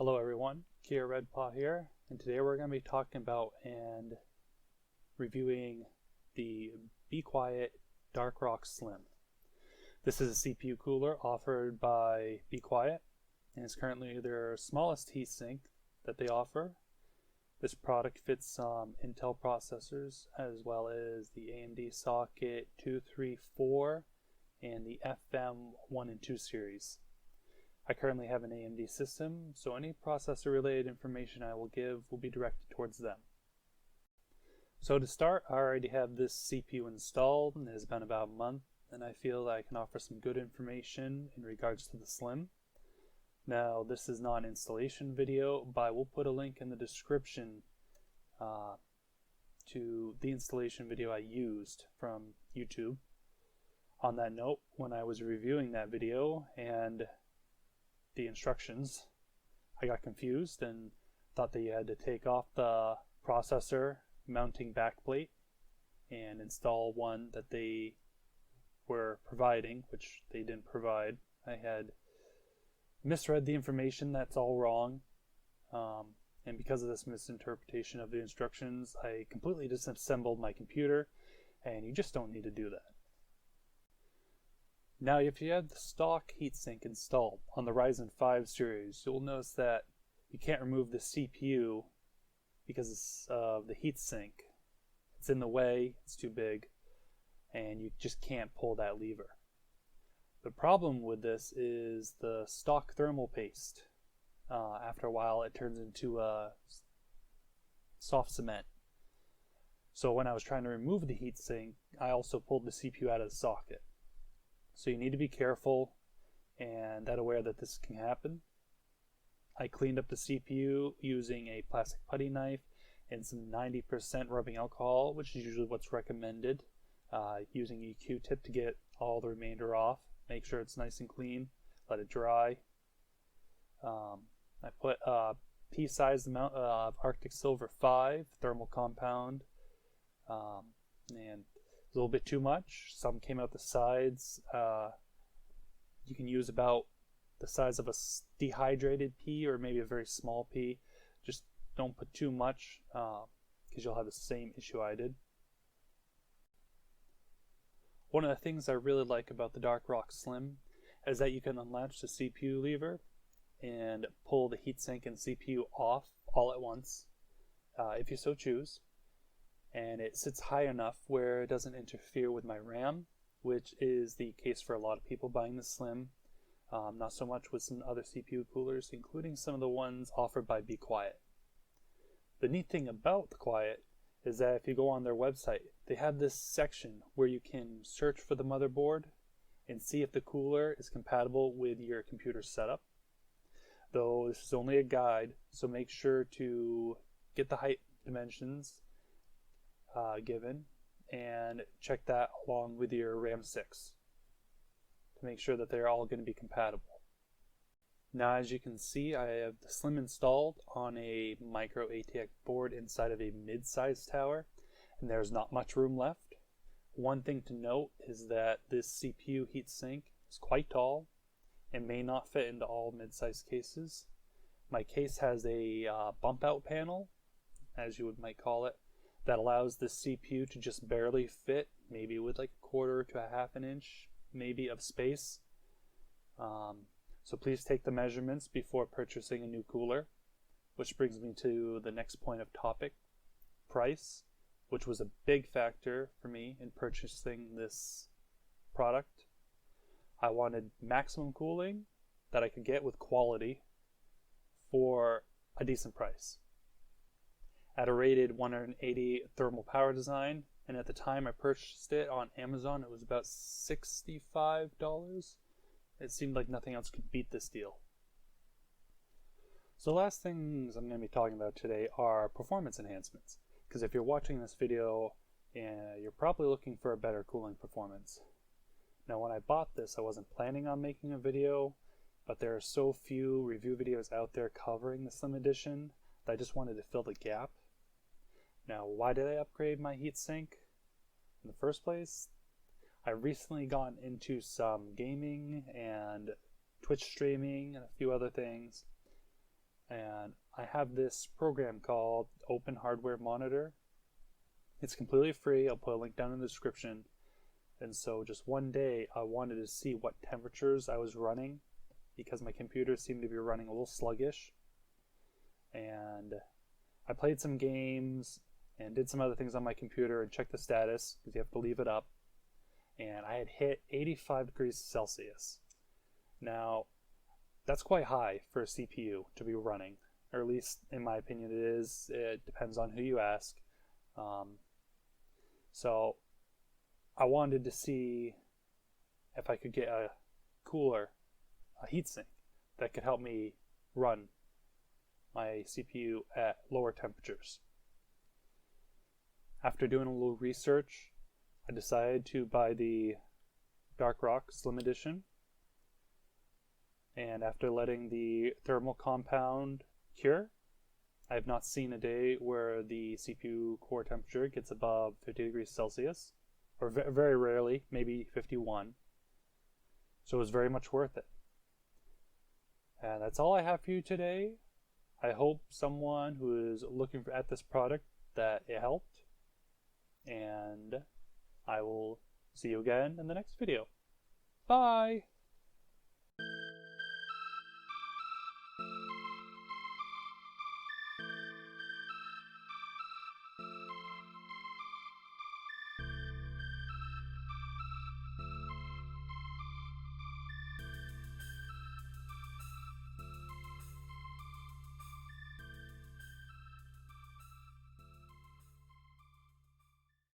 Hello everyone, Kia Redpaw here, and today we're going to be talking about and reviewing the Be Quiet Dark Rock Slim. This is a CPU cooler offered by Be Quiet, and it's currently their smallest heatsink that they offer. This product fits some Intel processors as well as the AMD socket 234 and the FM1 and 2 series. I currently have an AMD system, so any processor related information I will give will be directed towards them. So to start, I already have this CPU installed, and it has been about a month, and I feel that I can offer some good information in regards to the Slim. Now, this is not an installation video, but I will put a link in the description to the installation video I used from YouTube. On that note, when I was reviewing that video and the instructions, I got confused and thought that you had to take off the processor mounting backplate and install one that they were providing, which they didn't provide. I had misread the information. That's all wrong, and because of this misinterpretation of the instructions, I completely disassembled my computer, and you just don't need to do that. Now, if you have the stock heatsink installed on the Ryzen 5 series, you'll notice that you can't remove the CPU because of the heatsink. It's in the way, it's too big, and you just can't pull that lever. The problem with this is the stock thermal paste. After a while, it turns into a soft cement. So when I was trying to remove the heatsink, I also pulled the CPU out of the socket. So you need to be careful and aware that this can happen. I cleaned up the CPU using a plastic putty knife and some 90% rubbing alcohol, which is usually what's recommended. Using a Q-tip to get all the remainder off. Make sure it's nice and clean. Let it dry. I put a pea-sized amount of Arctic Silver 5 thermal compound, and a little bit too much. Some came out the sides. You can use about the size of a dehydrated pea or maybe a very small pea. Just don't put too much because you'll have the same issue I did. One of the things I really like about the Dark Rock Slim is that you can unlatch the CPU lever and pull the heatsink and CPU off all at once if you so choose. And it sits high enough where it doesn't interfere with my RAM, which is the case for a lot of people buying the Slim. Not so much with some other CPU coolers, including some of the ones offered by Be Quiet. The neat thing about the Quiet is that if you go on their website, they have this section where you can search for the motherboard and see if the cooler is compatible with your computer setup. Though this is only a guide, so make sure to get the height dimensions given and check that along with your RAM 6 to make sure that they're all going to be compatible. Now, as you can see, I have the Slim installed on a micro ATX board inside of a mid-sized tower, and there's not much room left. One thing to note is that this CPU heatsink is quite tall and may not fit into all mid-sized cases. My case has a bump out panel, as you might call it, that allows the CPU to just barely fit, maybe with like a quarter to a half an inch, maybe, of space. So please take the measurements before purchasing a new cooler, which brings me to the next point of topic, price, which was a big factor for me in purchasing this product. I wanted maximum cooling that I could get with quality for a decent price. At a rated 180 thermal power design, and at the time I purchased it on Amazon, it was about $65. It seemed like nothing else could beat this deal. So the last things I'm going to be talking about today are performance enhancements, because if you're watching this video, you're probably looking for a better cooling performance. Now, when I bought this, I wasn't planning on making a video, but there are so few review videos out there covering the Slim Edition that I just wanted to fill the gap. Now, why did I upgrade my heatsink in the first place? I recently gotten into some gaming and Twitch streaming and a few other things, and I have this program called Open Hardware Monitor. It's completely free. I'll put a link down in the description. And so just one day I wanted to see what temperatures I was running because my computer seemed to be running a little sluggish. And I played some games and did some other things on my computer and checked the status because you have to leave it up. And I had hit 85 degrees Celsius. Now, that's quite high for a CPU to be running, or at least in my opinion it is. It depends on who you ask. So I wanted to see if I could get a cooler, a heatsink that could help me run my CPU at lower temperatures. After doing a little research, I decided to buy the Dark Rock Slim Edition. And after letting the thermal compound cure, I have not seen a day where the CPU core temperature gets above 50 degrees Celsius, or very rarely, maybe 51. So it was very much worth it. And that's all I have for you today. I hope someone who is looking at this product that it helped. And I will see you again in the next video. Bye!